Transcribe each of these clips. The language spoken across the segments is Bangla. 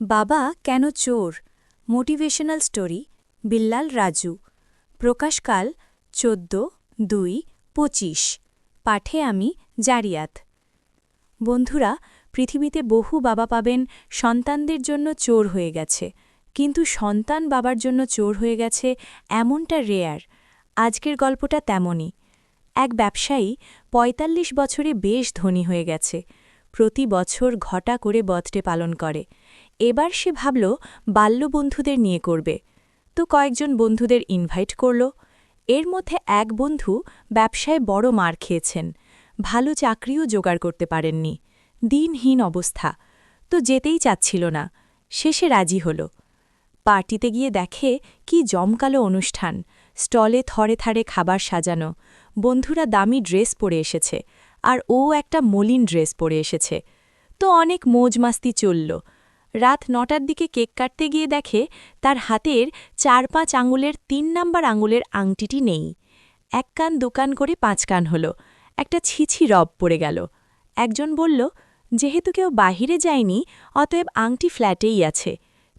বাবা কেন চোর মোটিভেশনাল স্টোরি বিল্লাল রাজু প্রকাশকাল ১৪/২/২৫ পাঠে আমি জারিয়াত। বন্ধুরা, পৃথিবীতে বহু বাবা পাবেন সন্তানদের জন্য চোর হয়ে গেছে, কিন্তু সন্তান বাবার জন্য চোর হয়ে গেছে এমনটা রেয়ার। আজকের গল্পটা তেমনই। এক ব্যবসায়ী ৪৫ বছরে বেশ ধনী হয়ে গেছে, প্রতি বছর ঘটা করে বার্থডে পালন করে। এবার সে ভাবল বাল্যবন্ধুদের নিয়ে করবে, তো কয়েকজন বন্ধুদের ইনভাইট করল। এর মধ্যে এক বন্ধু ব্যবসায় বড় মার খেয়েছেন, ভালো চাকরিও জোগাড় করতে পারেননি, দিনহীন অবস্থা, তো যেতেই চাচ্ছিল না। শেষে রাজি হল। পার্টিতে গিয়ে দেখে কি জমকালো অনুষ্ঠান, স্টলে থরে থারে খাবার সাজানো, বন্ধুরা দামি ড্রেস পরে এসেছে, আর ও একটা মলিন ড্রেস পরে এসেছে। তো অনেক মৌজমাস্তি চলল। রাত ৯টার দিকে কেক কাটতে গিয়ে দেখে তার হাতের ৪-৫ আঙুলের ৩ নাম্বার আঙুলের আংটিটি নেই। এক কান দুকান করে ৫ কান হল, একটা ছিছি রব পড়ে গেল। একজন বলল, যেহেতু কেউ বাহিরে যায়নি, অতএব আংটি ফ্ল্যাটেই আছে।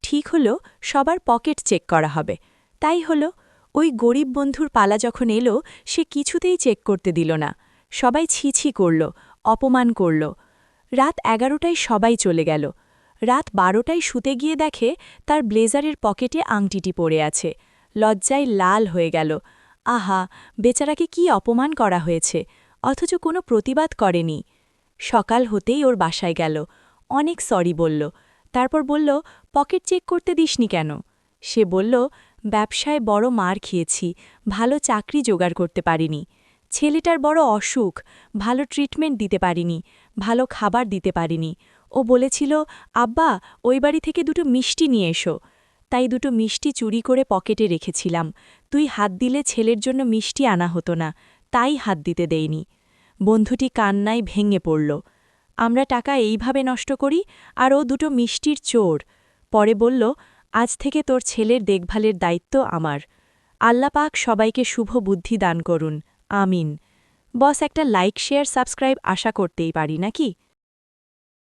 ঠিক হলো সবার পকেট চেক করা হবে। তাই হলো, ওই গরিব বন্ধুর পালা যখন এলো, সে কিছুতেই চেক করতে দিল না। সবাই ছিছি করল, অপমান করল। রাত ১১টায় সবাই চলে গেল। রাত ১২টায় শুতে গিয়ে দেখে তার ব্লেজারের পকেটে আংটিটি পড়ে আছে। লজ্জায় লাল হয়ে গেল। আহা, বেচারাকে কি অপমান করা হয়েছে, অথচ কোনো প্রতিবাদ করেনি। সকাল হতেই ওর বাসায় গেল, অনেক সরি বলল। তারপর বলল, পকেট চেক করতে দিসনি কেন? সে বলল, ব্যবসায় বড় মার খেয়েছি, ভালো চাকরি জোগাড় করতে পারিনি। ছেলেটার বড় অসুখ, ভালো ট্রিটমেন্ট দিতে পারিনি, ভালো খাবার দিতে পারিনি। ও বলেছিল, আব্বা, ওই বাড়ি থেকে 2টো মিষ্টি নিয়ে এসো। তাই 2টো মিষ্টি চুরি করে পকেটে রেখেছিলাম। তুই হাত দিলে ছেলের জন্য মিষ্টি আনা হতো না, তাই হাত দিতে দেইনি। বন্ধুটি কান্নায় ভেঙে পড়ল। আমরা টাকা এইভাবে নষ্ট করি, আর ও 2টো মিষ্টির চোর। পরে বলল, আজ থেকে তোর ছেলের দেখভালের দায়িত্ব আমার। আল্লাহ পাক সবাইকে শুভ বুদ্ধি দান করুন, আমিন। বস, একটা লাইক শেয়ার সাবস্ক্রাইব আশা করতেই পারি নাকি?